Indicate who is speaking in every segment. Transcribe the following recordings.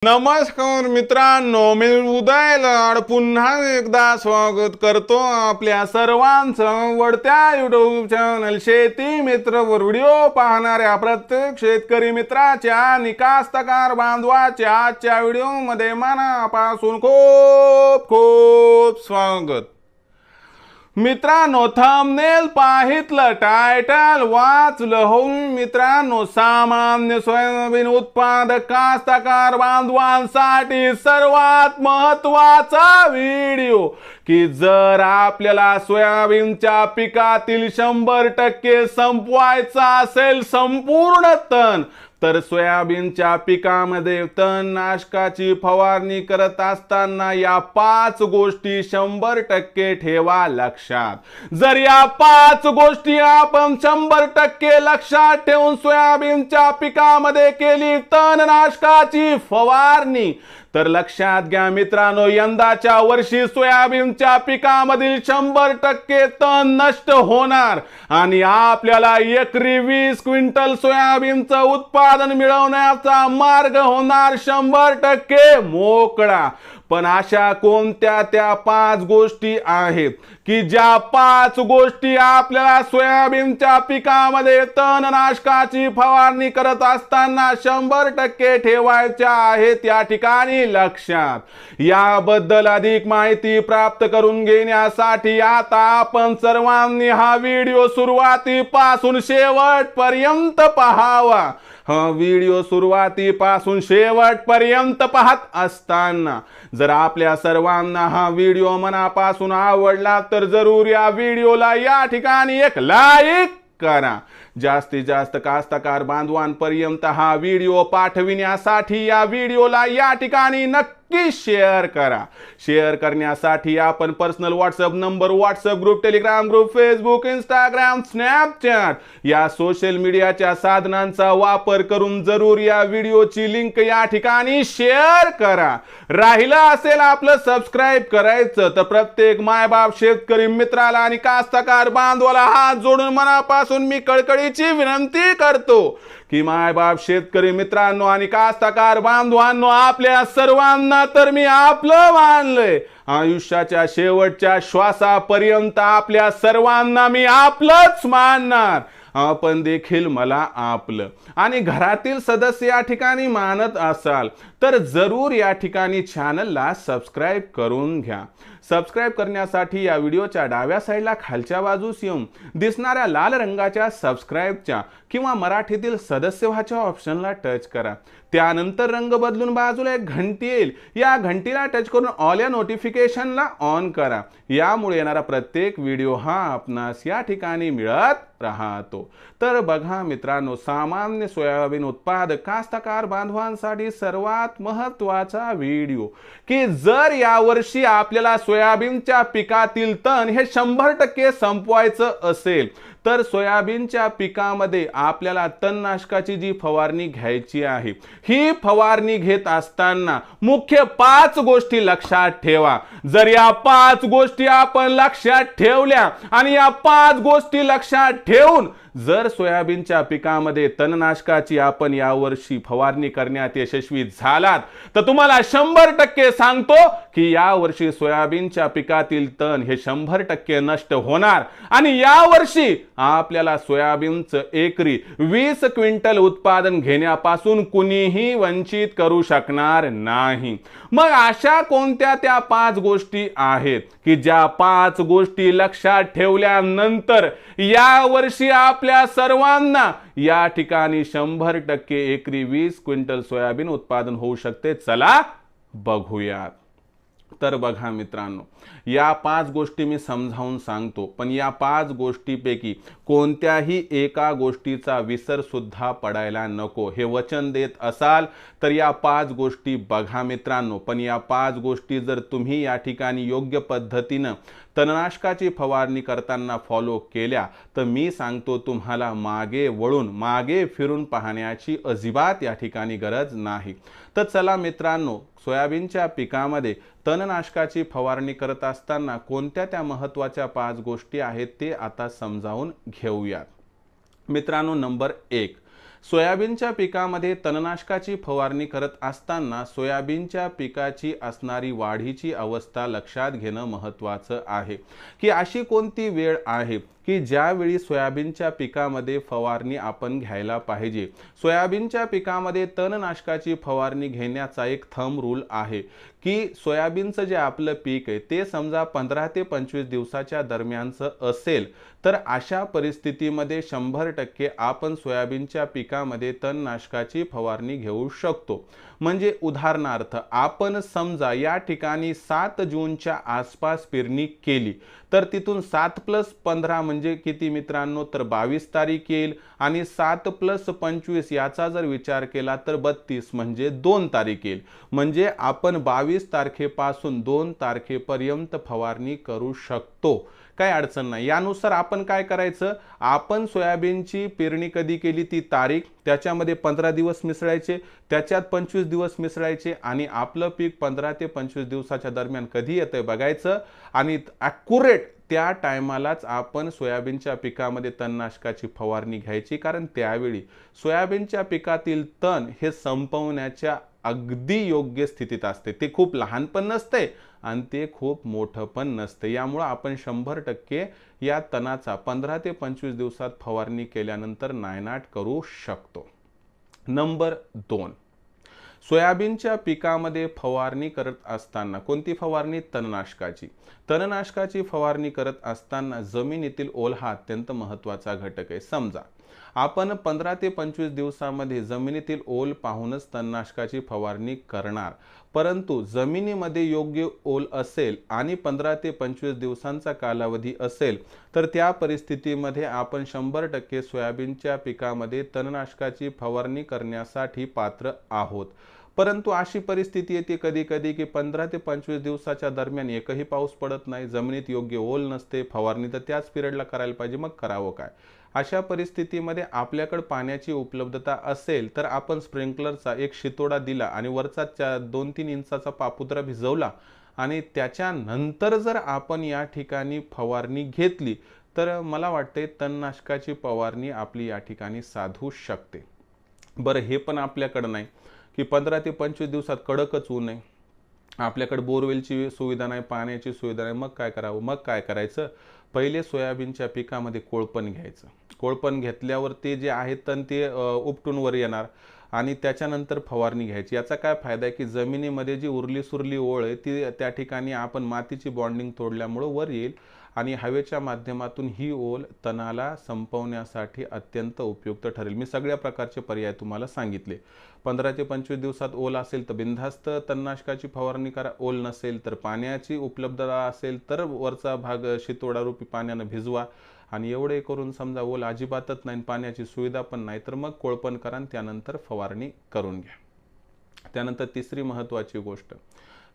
Speaker 1: नमस्कार मित्रांनो, मी उदय लाड पुन्हा एकदा स्वागत करतो आपल्या सर्वांचं वडत्या यूट्यूब चॅनल शेती मित्र वर व्हिडिओ पाहणाऱ्या प्रत्येक शेतकरी मित्राच्या आणि कास्तकार बांधवाच्या आजच्या व्हिडिओमध्ये मनापासून खूप खूप स्वागत। मित्रांनो, थंबनेल पाहितलं, टायटल वाचलं हो मित्रांनो, सामान्य सोयाबीन उत्पादक कास्तकार बांधवांसाठी सर्वात महत्त्वाचा व्हिडिओ की जर आपल्याला सोयाबीनच्या पिकातील 100% संपवायचा असेल संपूर्ण तण, तर सोयाबीनच्या पिकामध्ये तणनाशकाची फवारणी करत असताना या 5 गोष्टी 100% ठेवा लक्षात। जर या 5 गोष्टी आपण 100% लक्षात ठेवून सोयाबीनच्या पिकामध्ये केली तणनाशकाची फवारणी, तर लक्षात घ्या मित्रांनो, यंदाच्या वर्षी सोयाबीनच्या पिकामधील 100% तण नष्ट होणार आणि आपल्याला एकरी 20 क्विंटल सोयाबीनचं उत्पादन मिळवण्याचा मार्ग होणार 100% मोकळा। पण अशा कोणत्या त्या 5 गोष्टी आहेत की ज्या 5 गोष्टी आपल्याला सोयाबीनच्या पिकामध्ये तणनाशकाची फवारणी करत असताना 100% ठेवायच्या आहेत या ठिकाणी लक्षात। याबद्दल अधिक माहिती प्राप्त करून घेण्यासाठी आता आपण सर्वांनी हा व्हिडिओ सुरुवातीपासून शेवटपर्यंत पाहावा। हा व्हिडिओ सुरुवातीपासून शेवटपर्यंत पाहत असताना जर आपल्या सर्वांना हा व्हिडिओ मनापासून आवडला तर जरूर या व्हिडिओला या ठिकाणी एक लाईक करा। जास्तीत जास्त कास्तकार बांधवांपर्यंत हा व्हिडिओ पाठविण्यासाठी या व्हिडिओला या ठिकाणी नक्की शेअर करा। शेअर करण्यासाठी आपण personal WhatsApp number, WhatsApp group, Telegram group, Facebook, Instagram, Snapchat या सोशल मीडियाच्या साधनांचा वापर करून जरूर या व्हिडिओची लिंक या ठिकाणी शेअर करा। राहिलं असेल आपलं सबस्क्राइब करायचं तर प्रत्येक मायबाप शेतकरी मित्राला आणि कास्तकार बांधवाला हात जोडून मनापासून मी कळकळीची विनंती करतो की मायबाप शेतकरी मित्रांनो आणि कास्तकार बांधवांनो, आपल्या सर्वांना तर मी आपलं मानलंय। आयुष्याच्या शेवटच्या श्वासापर्यंत आपल्या सर्वांना मी आपलंच मानणार। आपण देखील मला आपलं आणि घरातील सदस्य या ठिकाणी मानत असाल तर जरूर या ठिकाणी चॅनलला सबस्क्राइब करून घ्या। सबस्क्राइब करण्यासाठी या व्हिडिओच्या डाव्या साईडला खालच्या बाजूस येऊन दिसणाऱ्या लाल रंगाच्या सबस्क्राइबच्या किंवा मराठीतील सदस्य व्हाच्या ऑप्शनला टच करा। त्यानंतर रंग बदलून बाजूला एक घंटी येईल, या घंटीला टच करून ऑल या नोटिफिकेशनला ऑन करा। यामुळे येणारा प्रत्येक व्हिडिओ हा आपणास या ठिकाणी मिळत राहतो। तर बघा मित्रांनो, सामान्य सोयाबीन उत्पादक कास्तकार बांधवांसाठी सर्वात महत्त्वाचा व्हिडिओ की जर यावर्षी आपल्याला सोयाबीनच्या पिकातील तण हे 100% संपवायचं असेल तर सोयाबीनच्या पिकामध्ये आपल्याला तणनाशकाची जी फवारणी घ्यायची आहे, ही फवारणी घेत असताना मुख्य 5 गोष्टी लक्षात ठेवा। जर या 5 गोष्टी आपण लक्षात ठेवल्या आणि या 5 गोष्टी लक्षात ठेवून जर सोयाबीनच्या पिकामध्ये तणनाशकाची आपण यावर्षी फवारणी करण्यात यशस्वी झालात तर तुम्हाला 100% सांगतो की यावर्षी सोयाबीनच्या पिकातील तण हे 100% नष्ट होणार आणि यावर्षी आपल्याला सोयाबीनचं एकरी 20 क्विंटल उत्पादन घेण्यापासून कुणीही वंचित करू शकणार नाही। मग अशा कोणत्या त्या 5 गोष्टी आहेत की ज्या 5 गोष्टी लक्षात ठेवल्यानंतर यावर्षी आपल्या सर्वांना या ठिकाणी 100% एकरी 20 क्विंटल सोयाबीन उत्पादन होऊ शकते? चला बघूयात। तर बघा मित्रांनो, या 5 गोष्टी मी समजावून सांगतो, पण या 5 गोष्टीपैकी कोणत्याही एका गोष्टीचा विसर सुद्धा पडायला नको हे वचन देत असाल तर या 5 गोष्टी बघा मित्रांनो। पण या 5 गोष्टी जर तुम्ही या ठिकाणी योग्य पद्धतीनं तणनाशकाची फवारणी करताना फॉलो केल्या तर मी सांगतो तुम्हाला मागे वळून मागे फिरून पाहण्याची अजिबात या ठिकाणी गरज नाही। तर चला मित्रांनो, सोयाबीनच्या पिकामध्ये तणनाशकाची फवारणी करत असताना कोणत्या त्या महत्त्वाच्या 5 गोष्टी आहेत ते आता समजावून घेऊयात। मित्रांनो, नंबर 1, सोयाबीनच्या पिकामध्ये तणनाशकाची फवारणी करत असताना सोयाबीनच्या पिकाची असणारी वाढीची अवस्था लक्षात घेणं महत्त्वाचं आहे की अशी कोणती वेळ आहे की ज्यावेळी सोयाबीनच्या पिकामध्ये फवारणी आपण घ्यायला पाहिजे। सोयाबीनच्या पिकामध्ये तणनाशकाची फवारणी घेण्याचा एक थंब रूल आहे की सोयाबीनचं जे आपलं पीक आहे ते समजा 15 ते 25 दिवसाच्या दरम्यानचं असेल तर अशा परिस्थितीमध्ये 100% आपण सोयाबीनच्या पिकामध्ये तणनाशकाची फवारणी घेऊ शकतो। म्हणजे उदाहरणार्थ आपण समजा या ठिकाणी 7 जूनच्या आसपास पेरणी केली तर तिथून 7+15 म्हणजे किती मित्रांनो, तर 22 तारीख येईल आणि 7+25 याचा जर विचार केला तर 32 म्हणजे 2 तारीख येईल। म्हणजे आपण 22 तारखेपासून 2 तारखेपर्यंत फवारणी करू शकतो, काही अडचण नाही। यानुसार आपण काय करायचं, आपण सोयाबीनची पेरणी कधी केली ती तारीख, त्याच्यामध्ये 15 दिवस मिसळायचे, त्याच्यात 25 दिवस मिसळायचे आणि आपलं पीक 15 ते 25 दिवसाच्या दरम्यान कधी येतंय बघायचं आणि ॲक्युरेट त्या टायमालाच आपण सोयाबीनच्या पिकामध्ये तणनाशकाची फवारणी घ्यायची। कारण त्यावेळी सोयाबीनच्या पिकातील तण हे संपवण्याच्या अगदी योग्य स्थितीत असते। ते खूप लहान पण नसते आणि ते खूप मोठं पण नसते। यामुळे आपण 100% या तणाचा 15 ते 25 दिवसात फवारणी केल्यानंतर नायनाट करू शकतो। नंबर 2, सोयाबीनच्या पिकामध्ये फवारणी करत असताना कोणती फवारणी, तणनाशकाची। तणनाशकाची फवारणी करत असताना जमिनीतील ओल हा अत्यंत महत्त्वाचा घटक आहे। समजा आपण 15 ते 25 दिवसामध्ये जमिनीतील ओल पाहूनच तणनाशकाची फवारणी करणार, परंतु जमिनीमध्ये योग्य ओल असेल आणि 15 ते 25 दिवसांचा कालावधी असेल तर त्या परिस्थितीमध्ये आपण 100% सोयाबीनच्या पिकामध्ये तणनाशकाची फवारणी करण्यासाठी पात्र आहोत। परंतु अशी परिस्थिती येते कधी कधी की 15 ते 25 दिवसाच्या दरम्यान एकही पाऊस पडत नाही, जमिनीत योग्य ओल नसते, फवारणी तर त्याच पिरियडला करायला पाहिजे, मग करावं काय। अशा परिस्थितीमध्ये आपल्याकडे पाण्याची उपलब्धता असेल तर आपण स्प्रिंकलरचा एक शितोडा दिला आणि वरचा 2-3 इंचाचा पापुद्रा भिजवला आणि त्याच्यानंतर जर आपण या ठिकाणी फवारणी घेतली तर मला वाटते तणनाशकाची फवारणी आपली या ठिकाणी साधू शकते। बरं, हे पण आपल्याकडे नाही की 15 ते 25 दिवसात कडकच ऊन आहे, आपल्याकडे बोरवेलची सुविधा नाही, पाण्याची सुविधा नाही, मग काय करावं, मग काय करायचं, पहिले सोयाबीनच्या पिकामध्ये कोळपण घ्यायचं। कोळपण घेतल्यावर ते जे आहे तण ते उपटून वर येणार आणि त्याच्यानंतर फवारणी घ्यायची। याचा काय फायदा आहे की जमिनीमध्ये जी उरली सुरली ओळ आहे ती त्या ठिकाणी आपण मातीची बॉन्डिंग तोडल्यामुळे वर येईल आणि हवेच्या माध्यमातून ही ओल तणाला संपवण्यासाठी अत्यंत उपयुक्त ठरेल। मी सगळ्या प्रकारचे पर्याय तुम्हाला सांगितले। 15 ते 25 दिवसात ओल असेल तर बिनधास्त तणनाशकाची फवारणी करा, ओल नसेल तर पाण्याची उपलब्धता असेल तर वरचा भाग शितोडा रूपी पाण्याने भिजवा आणि एवढे करून समजा ओल अजिबातच नाही, पाण्याची सुविधा पण नाही, तर मग कोळपण करा आणि त्यानंतर फवारणी करून घ्या। त्यानंतर तिसरी महत्त्वाची गोष्ट,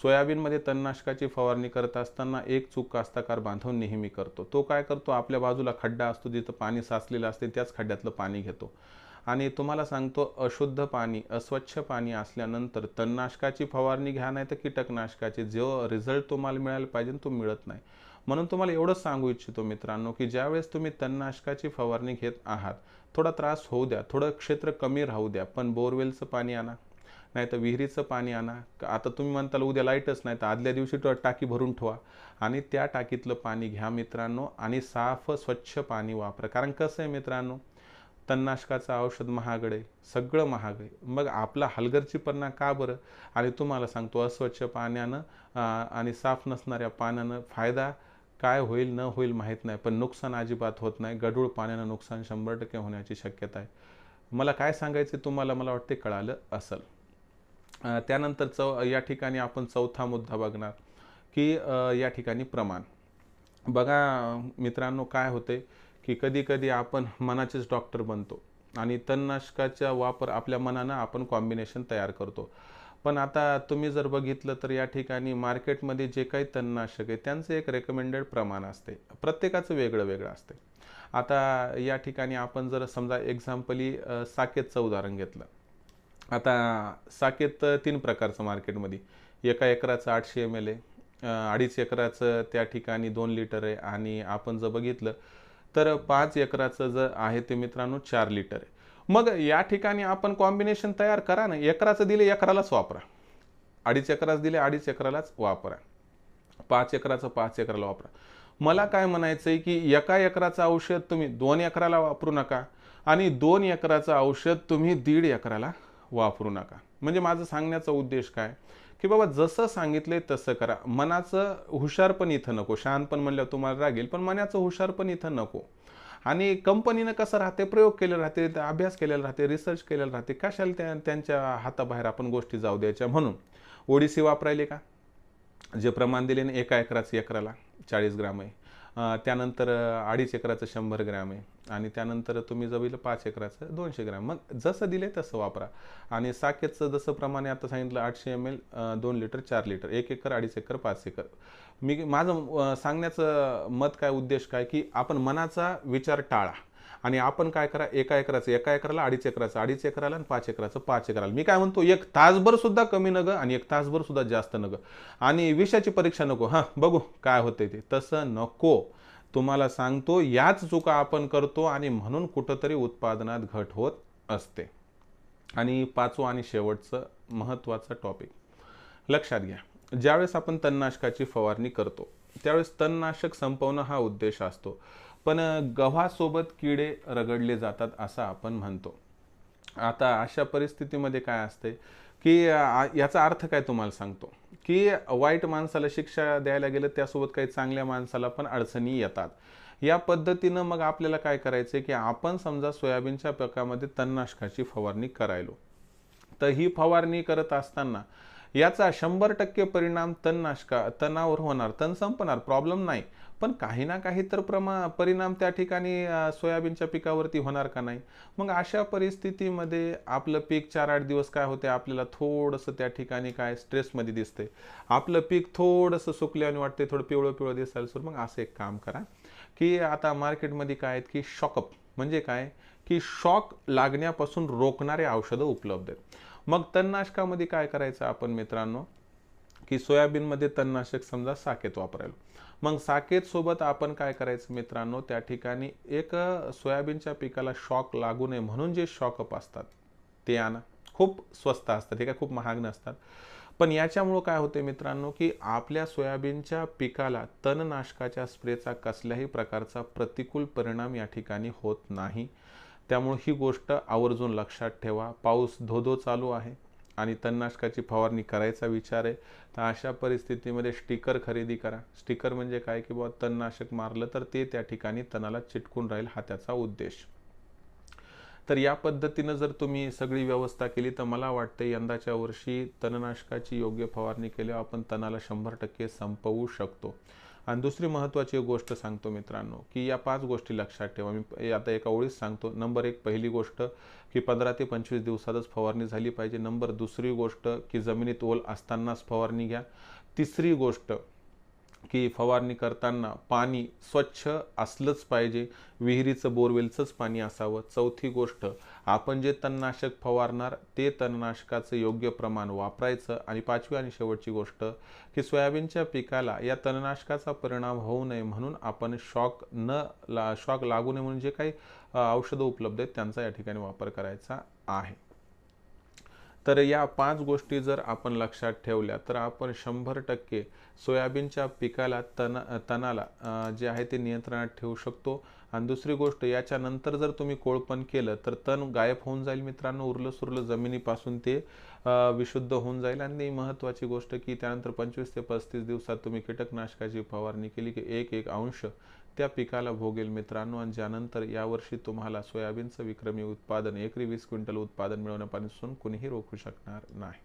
Speaker 1: सोयाबीनमध्ये तणनाशकाची फवारणी करत असताना एक चूक कास्तकार बांधव नेहमी करतो। तो काय करतो, आपल्या बाजूला खड्डा असतो जिथं पाणी साचलेलं असते त्याच खड्ड्यातलं पाणी घेतो आणि तुम्हाला सांगतो अशुद्ध पाणी, अस्वच्छ पाणी असल्यानंतर तणनाशकाची फवारणी घ्या नाही तर कीटकनाशकाची, जो रिझल्ट तुम्हाला मिळायला पाहिजे तो मिळत नाही। म्हणून तुम्हाला एवढंच सांगू इच्छितो मित्रांनो की ज्यावेळेस तुम्ही तणनाशकाची फवारणी घेत आहात थोडा त्रास होऊ द्या, थोडं क्षेत्र कमी राहू द्या, पण बोरवेलचं पाणी आणा नाही तर विहिरीचं पाणी आणा। आता तुम्ही म्हणताल उद्या लाईटच नाही तर आदल्या दिवशी टाकी भरून ठेवा आणि त्या टाकीतलं पाणी घ्या मित्रांनो आणि साफ स्वच्छ पाणी वापरा। कारण कसं आहे मित्रांनो, तणनाशकाचं औषध महागड आहे, सगळं महाग आहे, मग आपला हलगर्जीपणा का बरं। आणि तुम्हाला सांगतो अस्वच्छ पाण्यानं आणि साफ नसणाऱ्या पाण्यानं फायदा काय होईल न होईल माहीत नाही, पण नुकसान अजिबात होत नाही। गढूळ पाण्यानं नुकसान 100% होण्याची शक्यता आहे। मला काय सांगायचं तुम्हाला, मला वाटते कळालं असेल। त्यानंतर या ठिकाणी आपण चौथा मुद्दा बघणार की या ठिकाणी प्रमाण बघा मित्रांनो, काय होते की कधी कधी आपण मनाचेच डॉक्टर बनतो आणि तणनाशकाचा वापर आपल्या मनानं आपण कॉम्बिनेशन तयार करतो। पण आता तुम्ही जर बघितलं तर या ठिकाणी मार्केटमध्ये जे काही तणनाशक आहे त्यांचं एक रेकमेंडेड प्रमाण असते, प्रत्येकाचं वेगळं वेगळं असते। आता या ठिकाणी आपण जर समजा एक्झाम्पली साकेतचं उदाहरण घेतलं, आता साकेत 3 प्रकारचं मार्केटमध्ये, एका एकराचं 800 ml आहे, 2.5 एकराचं त्या ठिकाणी 2 लिटर आहे आणि आपण जर बघितलं तर 5 एकराचं जर आहे ते मित्रांनो 4 लिटर आहे। मग या ठिकाणी आपण कॉम्बिनेशन तयार करा ना, एकराचं दिले एकरालाच वापरा, 2.5 एकराचं दिले 2.5 एकरालाच वापरा, 5 एकराचं 5 एकराला वापरा. मला काय म्हणायचंय की एका एकराचं औषध तुम्ही 2 एकराला वापरू नका आणि 2 एकराचं औषध तुम्ही 1.5 एकराला वापरू नका. म्हणजे माझं सांगण्याचा उद्देश काय की बाबा जसं सांगितलंय तसं करा. मनाचं हुशार पण इथं नको, शहाणपण म्हणल्यावर तुम्हाला रागेल, पण मनाचं हुशार पण इथं नको. आणि कंपनीनं कसं राहते, प्रयोग केलेला राहते, अभ्यास केलेला राहते, रिसर्च केलेला राहते, कशाला त्यांच्या हाताबाहेर आपण गोष्टी जाऊ द्यायच्या. म्हणून ओडिसी वापरायले का, जे प्रमाण दिले ना, 1 एकराचं एकराला 40 ग्राम आहे, त्यानंतर 2.5 एकराचं 100 ग्रॅम आहे, आणि त्यानंतर तुम्ही जवळ 5 एकराचं 200 ग्रॅम. मग जसं दिले तसं वापरा. आणि साकेतचं जसं प्रमाणे आता सांगितलं 800 ml 2 litre 4 litre, 1 acre 2.5 acre 5 acre. माझं सांगण्याचं मत काय, उद्देश काय की आपण मनाचा विचार टाळा आणि आपण काय करा, 1 एकराला 2.5 एकराचं 2.5 एकराला आणि 5 एकराचं 5 एकराला. मी काय म्हणतो, 1 तासभर सुद्धा कमी नग आणि 1 तासभर सुद्धा जास्त नग, आणि विषयाची परीक्षा नको, बघू काय होतंय ते, तसं नको. तुम्हाला सांगतो याच चुका आपण करतो आणि म्हणून कुठंतरी उत्पादनात घट होत असते. आणि 5वं आणि शेवटचं महत्त्वाचं टॉपिक लक्षात घ्या, ज्यावेळेस आपण तणनाशकाची फवारणी करतो त्यावेळेस तणनाशक संपवणं हा उद्देश असतो, पण गव्हासोबत किडे रगडले जातात असं आपण म्हणतो. आता अशा परिस्थितीमध्ये काय असते की याचा अर्थ काय तुम्हाला सांगतो की वाईट माणसाला शिक्षा द्यायला गेलं त्यासोबत काही चांगल्या माणसाला पण अडचणी येतात. या पद्धतीनं मग आपल्याला काय करायचं की आपण समजा सोयाबीनच्या पिकामध्ये तणनाशकाची फवारणी करायलो, तर ही फवारणी करत असताना याचा 100% परिणाम तणावर होणार, तण संपणार, प्रॉब्लेम नाही, पण काही ना काही तर परिणाम त्या ठिकाणी सोयाबीनच्या पिकावरती होणार का नाही. मग अशा परिस्थितीमध्ये आपलं पीक 4-8 दिवस काय होते, आपल्याला थोडंसं त्या ठिकाणी काय स्ट्रेसमध्ये दिसते, आपलं पीक थोडंसं सुकल्याने वाटते, थोडं पिवळं पिवळं दिसायला सुरू. मग असं एक काम करा की आता मार्केटमध्ये काय आहेत की शॉकअप, म्हणजे काय की शॉक लागण्यापासून रोखणारे औषधं उपलब्ध आहेत. मग तणनाशकामध्ये काय करायचं आपण मित्रांनो की सोयाबीनमध्ये तणनाशक समजा साकेत वापरायला, मग साकेत सोबत आपण काय करायचं मित्रांनो, त्या ठिकाणी एक सोयाबीनच्या पिकाला शॉक लागू नये म्हणून जे शॉकअप असतात ते आणा. खूप स्वस्त असतात, हे काय खूप महाग नसतात, पण याच्यामुळं काय होते मित्रांनो की आपल्या सोयाबीनच्या पिकाला तणनाशकाच्या स्प्रेचा कसल्याही प्रकारचा प्रतिकूल परिणाम या ठिकाणी होत नाही. त्यामुळे ही गोष्ट आवर्जून लक्षात ठेवा. पाऊस धो चालू आहे आणि तणनाशकाची फवारणी करायचा विचार आहे, तर अशा परिस्थितीमध्ये स्टिकर खरेदी करा. स्टिकर म्हणजे काय की बाबा तणनाशक मारलं तर ते त्या ठिकाणी तणाला चिटकून राहील, हा त्याचा उद्देश. तर या पद्धतीनं जर तुम्ही सगळी व्यवस्था केली तर मला वाटतं यंदाच्या वर्षी तणनाशकाची योग्य फवारणी केल्यावर आपण तणाला 100% संपवू शकतो. आणि दुसरी महत्त्वाची गोष्ट सांगतो मित्रांनो की या 5 गोष्टी लक्षात ठेवा. मी आता एका ओळीत सांगतो. नंबर 1, पहिली गोष्ट की 15 ते 25 दिवसातच फवारणी झाली पाहिजे. नंबर 2 गोष्ट की जमिनीत ओल असतानाच फवारणी घ्या. 3री गोष्ट की फवारणी करताना पाणी स्वच्छ असलंच पाहिजे, विहिरीचं बोरवेलचंच पाणी असावं. 4थी गोष्ट, आपण जे तणनाशक फवारणार ते तणनाशकाचं योग्य प्रमाण वापरायचं. आणि 5वी आणि शेवटची गोष्ट की सोयाबीनच्या पिकाला या तणनाशकाचा परिणाम होऊ नये म्हणून आपण शॉक लागू नये म्हणून जे काही औषधं उपलब्ध आहेत त्यांचा या ठिकाणी वापर करायचा आहे. तर या 5 गोष्टी जर आपण लक्षात ठेवल्या तर आपण 100% सोयाबीनच्या पिकाला तणाला जे आहे ते नियंत्रणात ठेवू शकतो. आणि दुसरी गोष्ट, याच्यानंतर जर तुम्ही कोळपण केलं तर तण गायब होऊन जाईल मित्रांनो, उरलं सुरलं जमिनीपासून ते विशुद्ध होऊन जाईल. आणि महत्त्वाची गोष्ट की त्यानंतर 25 ते 35 दिवसात तुम्ही कीटकनाशकाची फवारणी केली की 1 अंश त्या पिकाला भोगेल मित्रांनो. आणि ज्यानंतर यावर्षी तुम्हाला सोयाबीनचं विक्रमी उत्पादन, एकरी 20 क्विंटल उत्पादन मिळवण्यापासून कुणीही रोखू शकणार नाही.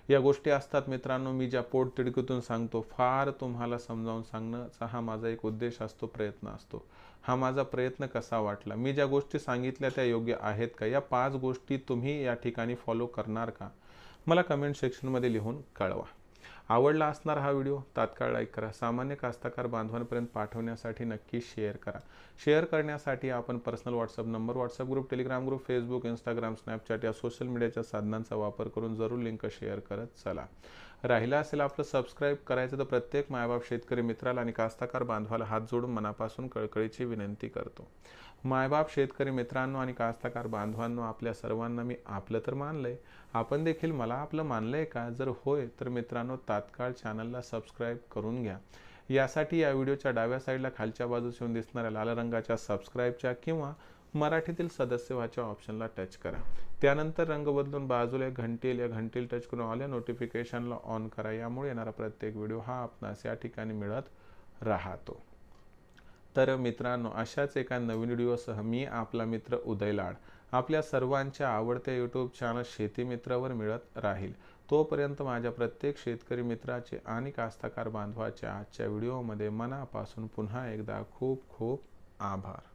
Speaker 1: या गोष्टी असतात मित्रांनो, मी ज्या पोटतिडकीतून सांगतो, फार तुम्हाला समजावून सांगण्याचा हा माझा एक उद्देश असतो, प्रयत्न असतो. हा माझा प्रयत्न कसा वाटला, मी ज्या गोष्टी सांगितल्या त्या योग्य आहेत का, या 5 गोष्टी तुम्ही या ठिकाणी फॉलो करणार का, मला कमेंट सेक्शनमध्ये लिहून कळवा. आवडला असणार हा व्हिडिओ तात्काळ लाईक करा. सामान्य कास्तकार बांधवांपर्यंत पाठवण्यासाठी नक्की शेअर करा. शेअर करण्यासाठी आपण personal WhatsApp number, WhatsApp group, Telegram group, Facebook, Instagram, Snapchat या सोशल मीडियाच्या साधनांचा वापर करून जरूर लिंक शेअर करत चला. राहिला असेल आपलं सबस्क्राईब करायचं तर प्रत्येक मायबाप शेतकरी मित्राला आणि कास्तकार बांधवाला हात जोडून मनापासून कळकळीची विनंती करतो. मायबाप, शेतकरी मित्रांनो आणि कास्तकार बांधवांनो, आपल्या सर्वांना मी आपलं तर मानलंय, आपण देखील मला आपलं मानलंय का? जर होय तर मित्रांनो, तात्काळ चॅनलला सबस्क्राईब करून घ्या. यासाठी या व्हिडिओच्या डाव्या साईडला खालच्या बाजूस येऊन दिसणाऱ्या लाल रंगाच्या सबस्क्राईबच्या किंवा मराठीतील सदस्य व्हाच्या ऑप्शनला टच करा. त्यानंतर रंग बदलून बाजूला एक घंटी येईल, या घंटीला टच करून ऑल या नोटिफिकेशनला ऑन करा. यामुळे येणारा प्रत्येक व्हिडिओ हा आपणास या ठिकाणी मिळत राहतो. तर मित्रांनो, अशाच एका नवीन व्हिडिओसह मी आपला मित्र उदय लाड आपल्या सर्वांच्या आवडत्या यूट्यूब चॅनल शेती मित्रावर मिळत राहील. तोपर्यंत माझ्या प्रत्येक शेतकरी मित्राचे आणि कास्तकार बांधवाचे आजच्या व्हिडिओमध्ये मनापासून पुन्हा एकदा खूप खूप आभार.